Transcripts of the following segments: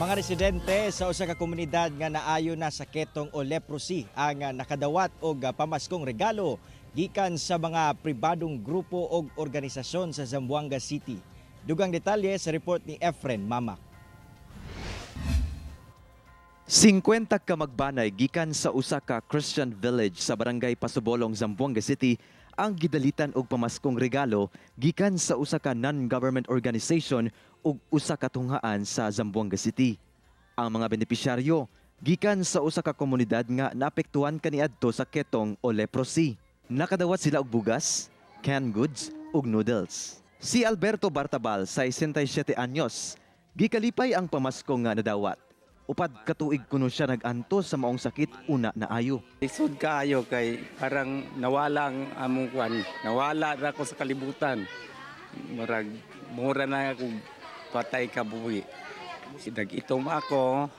Mga residente sa usa ka komunidad nga naayo na sa ketong o leprosy ang nakadawat og pamaskong regalo gikan sa mga pribadong grupo o organisasyon sa Zamboanga City. Dugang detalye sa report ni Efren Mamak. 50 ka magbanay gikan sa usa ka Christian village sa barangay Pasubolong, Zamboanga City ang gidalitan og pamaskong regalo gikan sa usa ka non-government organization ug usa ka tunghaan sa Zamboanga City. Ang mga benepisyaryo gikan sa usa ka komunidad nga naapektuhan kaniadto sa ketong o leprosy. Nakadawat sila og bugas, canned goods ug noodles. Si Alberto Bartabal, 67 anyos, gikalipay ang pamaskong nga nadawat. Upad katuig kuno siya nag-antos sa maong sakit una na ayo. Isod kaayo kay parang nawala ang among kwan. Nawala ra ko sa kalibutan. Mura na ako patay ka buhi. Nag-itom ako,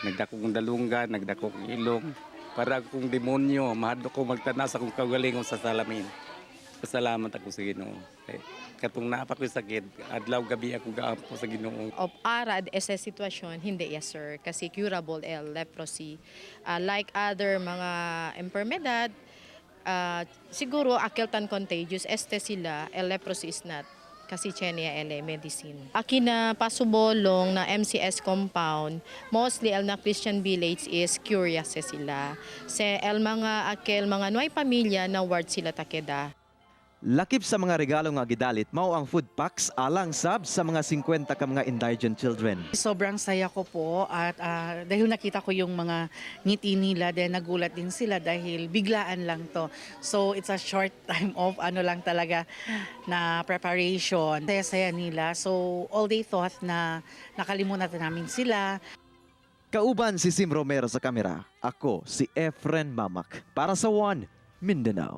nagdakong dalunggan, nagdakong ilong. Para akong demonyo, mahadlo ko magtanas akong kagalingon sa salamin. Pasalamat ako sa Ginoo. Katong napa ko sakit, adlaw gabi ako gaampo sa Ginoo. Of arad sa sitwasyon, hindi yes sir, kasi curable leprosy. Like other mga enfermedad, siguro akiltan contagious, sila, leprosy is not. Kasi Chenia medicine. Aki na pasubolong na MCS compound, mostly na Christian village is curious sila. Mga nuay pamilya na ward sila takeda. Lakip sa mga regalo nga gidalit mao ang food packs alang sab sa mga 50 ka mga indigent children. Sobrang saya ko po at dahil nakita ko yung mga ngiti nila, then nagulat din sila dahil biglaan lang to. So it's a short time of lang talaga na preparation. Saya-saya nila. So all they thought na nakalimutan namin sila. Kauban si Sim Romero sa kamera. Ako si Efren Mamak para sa One Mindanao.